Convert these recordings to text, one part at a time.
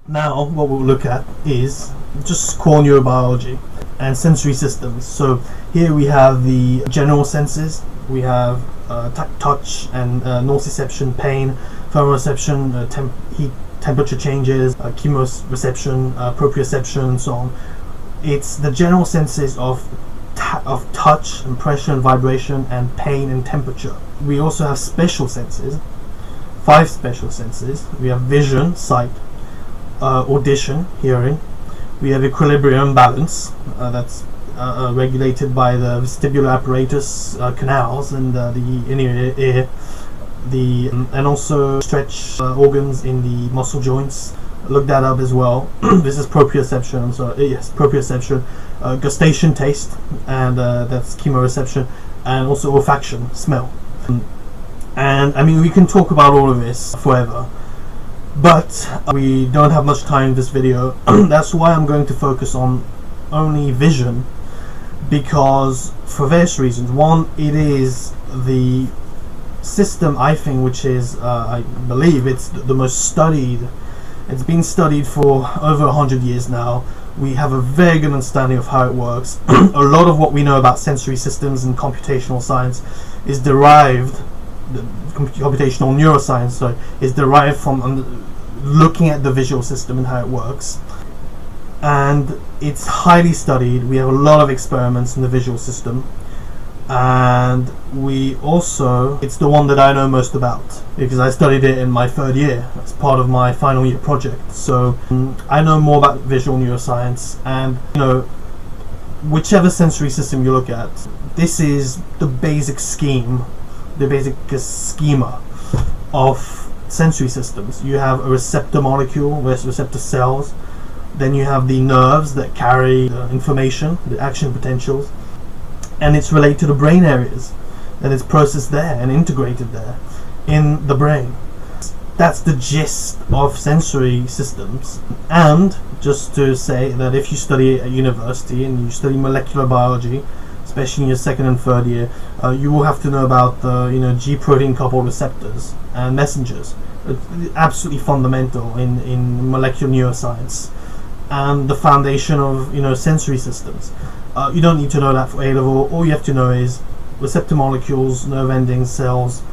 Now what we'll look at is just core neurobiology and sensory systems. So here we have the general senses. We have touch and nociception, pain, thermoreception, heat, temperature changes, chemoreception, proprioception, and so on. It's the general senses of touch and pressure and vibration and pain and temperature. We also have special senses, 5 special senses. We have vision, sight, audition, hearing. We have equilibrium, balance, that's regulated by the vestibular apparatus, canals, and the inner ear, and also stretch organs in the muscle joints. Look that up as well. This is proprioception. Proprioception, gustation, taste, and that's chemoreception, and also olfaction, smell. And I mean, we can talk about all of this forever, but we don't have much time in this video. That's why I'm going to focus on only vision, because for various reasons. One, it is the system, I think, which is I believe it's the most studied. It's been studied for over 100 years now. We have a very good understanding of how it works. A lot of what we know about sensory systems and computational science is derived, computational neuroscience, is derived from looking at the visual system and how it works. And it's highly studied. We have a lot of experiments in the visual system. And we also, it's the one that I know most about, because I studied it in my 3rd year as part of my final year project. So I know more about visual neuroscience, and whichever sensory system you look at, this is the basic scheme, the basic schema of sensory systems. You have a receptor molecule with receptor cells, then you have the nerves that carry the information, the action potentials, and it's related to the brain areas, and it's processed there and integrated there in the brain. That's the gist of sensory systems. And just to say that if you study at university and you study molecular biology, especially in your 2nd and 3rd year, you will have to know about the G protein coupled receptors and messengers. It's absolutely fundamental in molecular neuroscience and the foundation of sensory systems. You don't need to know that for A level. All you have to know is receptor molecules, nerve endings, cells,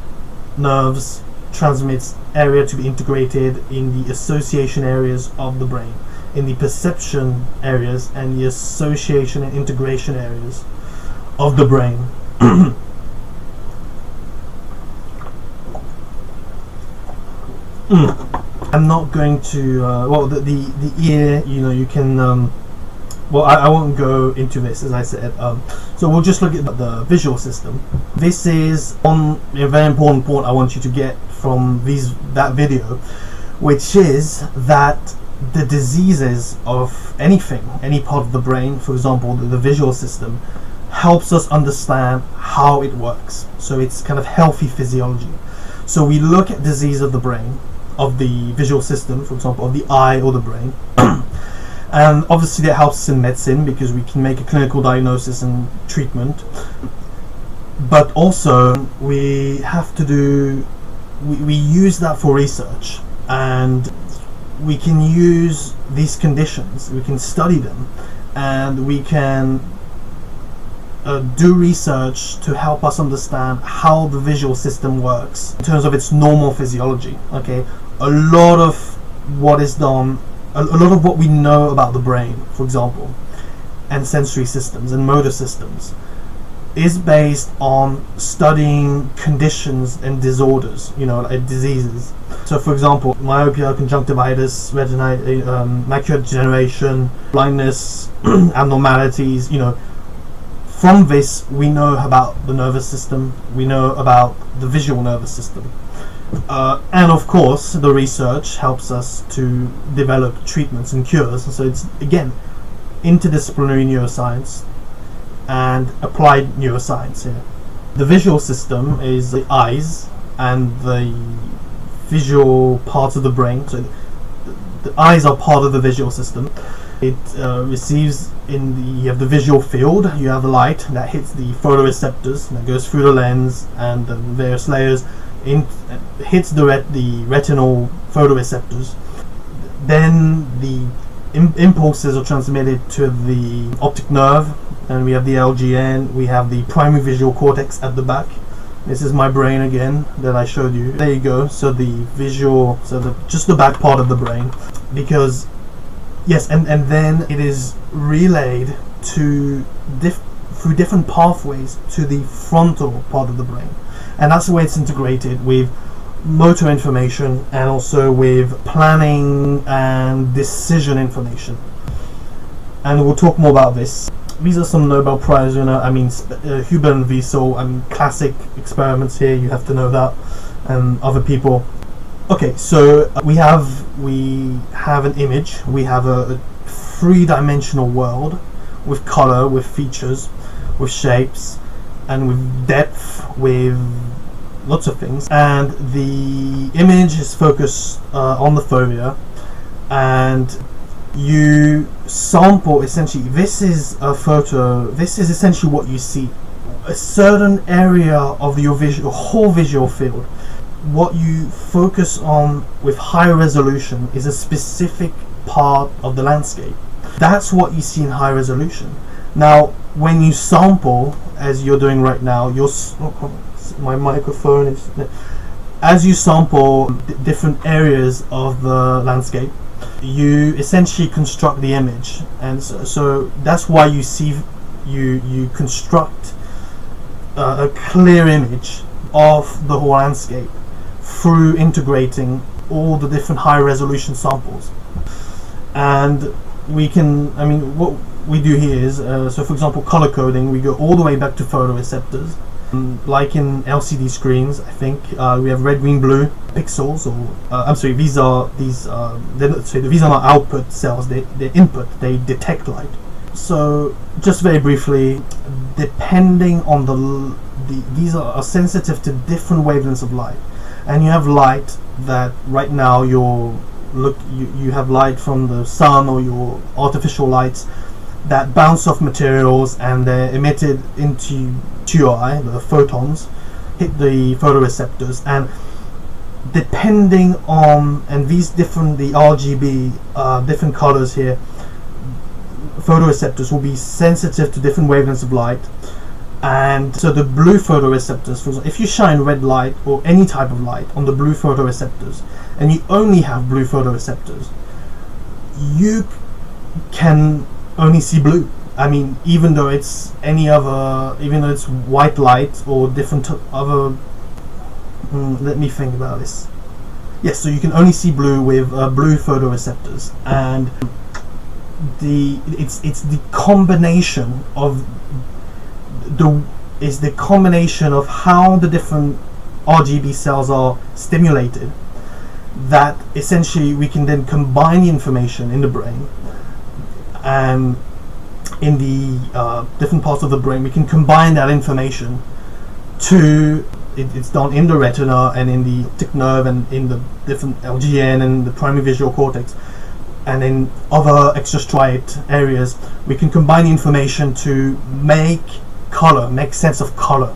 nerves, transmits area to be integrated in the association areas of the brain, in the perception areas and the association and integration areas of the brain. I'm not going to the ear, you can I won't go into this, as I said. So we'll just look at the visual system. This is a very important point I want you to get from that video, which is that the diseases of anything, any part of the brain, for example the visual system, helps us understand how it works. So it's kind of healthy physiology. So we look at disease of the brain, of the visual system, for example, of the eye or the brain. And obviously that helps us in medicine, because we can make a clinical diagnosis and treatment. But also we have to we use that for research, and we can use these conditions, we can study them, and we can do research to help us understand how the visual system works in terms of its normal physiology. Okay, a lot of what is done, a lot of what we know about the brain, for example, and sensory systems and motor systems, is based on studying conditions and disorders, like diseases. So for example, myopia, conjunctivitis, macular degeneration, blindness, abnormalities, from this we know about the nervous system, we know about the visual nervous system. And of course the research helps us to develop treatments and cures. So it's again interdisciplinary neuroscience and applied neuroscience here. The visual system is the eyes and the visual parts of the brain. So the eyes are part of the visual system. It receives you have the visual field, you have the light that hits the photoreceptors, that goes through the lens and the various layers, hits the retinal photoreceptors. Then the impulses are transmitted to the optic nerve, and we have the LGN, we have the primary visual cortex at the back. This is my brain again that I showed you. There you go. So the visual, just the back part of the brain, because yes, and then it is relayed to through different pathways to the frontal part of the brain, and that's the way it's integrated with motor information and also with planning and decision information. And we'll talk more about this. These are some Nobel Prize, Huber and Wiesel, classic experiments here, you have to know that, and other people. Okay, so we have an image, we have a three-dimensional world with color, with features, with shapes, and with depth, with lots of things. And the image is focused on the fovea, and you sample, essentially, this is a photo, this is essentially what you see, a certain area of your whole visual field. What you focus on with high resolution is a specific part of the landscape. That's what you see in high resolution. Now, when you sample, as you're doing right now, my microphone is, as you sample different areas of the landscape, you essentially construct the image, and so that's why you see, you construct a clear image of the whole landscape through integrating all the different high resolution samples. And we can, what we do here is, so for example, color coding, we go all the way back to photoreceptors. Like in LCD screens, I think we have red, green, blue pixels, or these are not output cells, they're input, they detect light. So just very briefly, depending on these are sensitive to different wavelengths of light, and you have light that right now you have light from the sun or your artificial lights that bounce off materials, and they're emitted into your eye. The photons hit the photoreceptors, and depending on, and the RGB, different colors here, photoreceptors will be sensitive to different wavelengths of light. And so the blue photoreceptors, for example, if you shine red light or any type of light on the blue photoreceptors, and you only have blue photoreceptors, you can only see blue. Even though it's even though it's white light or different other. Let me think about this. Yes, so you can only see blue with blue photoreceptors, and it's the combination of the combination of how the different RGB cells are stimulated, that essentially we can then combine the information in the brain, and in the different parts of the brain we can combine that information to it's done in the retina and in the optic nerve and in the different LGN and the primary visual cortex, and in other extrastriate areas. We can combine the information to make sense of color.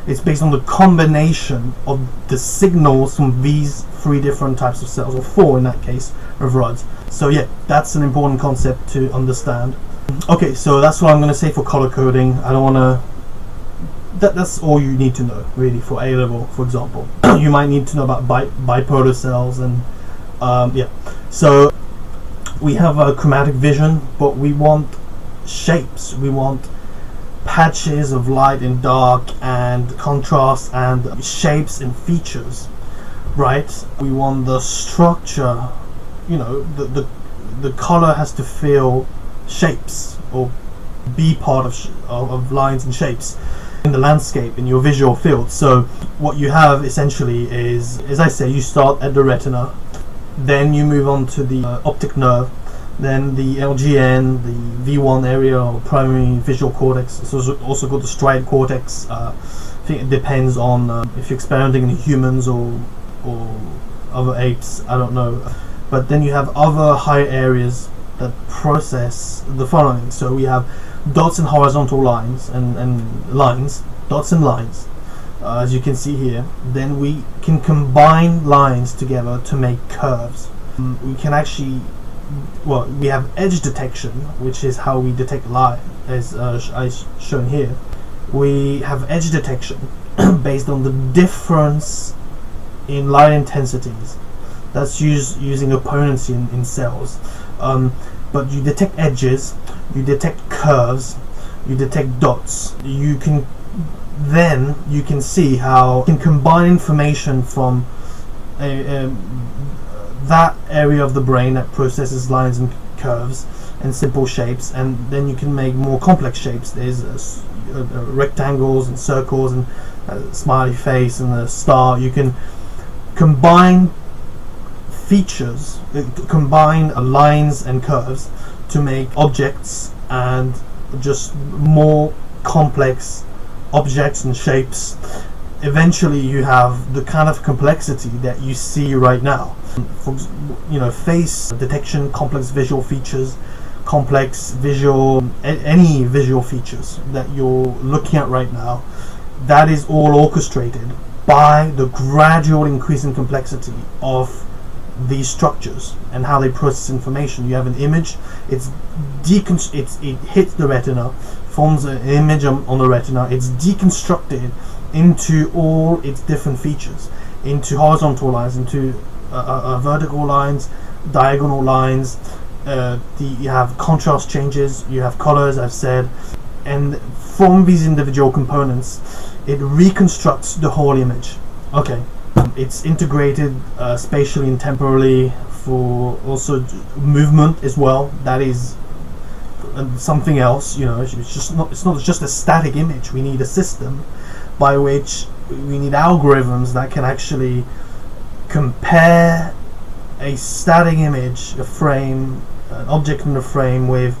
It's based on the combination of the signals from these three different types of cells, or four in that case, of rods. So yeah, that's an important concept to understand. Okay, so that's what I'm going to say for color coding. I don't want to. That's all you need to know, really, for A level, for example. You might need to know about bipolar cells, and yeah. So we have a chromatic vision, but we want shapes. We want patches of light and dark and contrast and shapes and features, right? We want the structure, the color has to feel shapes or be part of lines and shapes in the landscape, in your visual field. So what you have essentially is, as I say, you start at the retina, then you move on to the optic nerve, then the LGN, the V1 area, or primary visual cortex. It's also called the striate cortex. I think it depends on if you're experimenting in humans or other apes, I don't know. But then you have other higher areas that process the following. So we have dots and horizontal lines and lines, dots and lines, as you can see here. Then we can combine lines together to make curves. we can actually, well, we have edge detection, which is how we detect light, as shown here. We have edge detection based on the difference in light intensities. That's using opponents in cells. But you detect edges, you detect curves, you detect dots. You can see how you can combine information from that area of the brain that processes lines and curves and simple shapes, and then you can make more complex shapes. There's rectangles and circles and a smiley face and a star. You can combine features, combine lines and curves to make objects and just more complex objects and shapes. Eventually you have the kind of complexity that you see right now. For, face detection, complex visual features, any visual features that you're looking at right now, that is all orchestrated by the gradual increase in complexity of these structures and how they process information. You have an image, it hits the retina, forms an image on the retina, it's deconstructed into all its different features, into horizontal lines, into vertical lines, diagonal lines. You have contrast changes, you have colors, I've said, and from these individual components it reconstructs the whole image. Okay, it's integrated spatially and temporally for also movement as well. That is something else. It's not just a static image. We need a system by which we need algorithms that can actually compare a static image, a frame, an object in a frame with.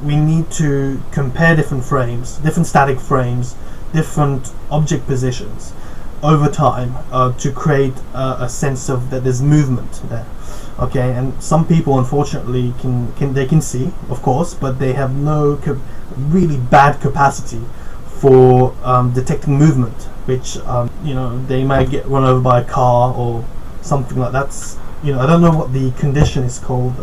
We need to compare different frames, different static frames, different object positions over time to create a sense of that there's movement there. Okay, and some people unfortunately can see, of course, but they have no really bad capacity for detecting movement, which they might get run over by a car or something like that. I don't know what the condition is called.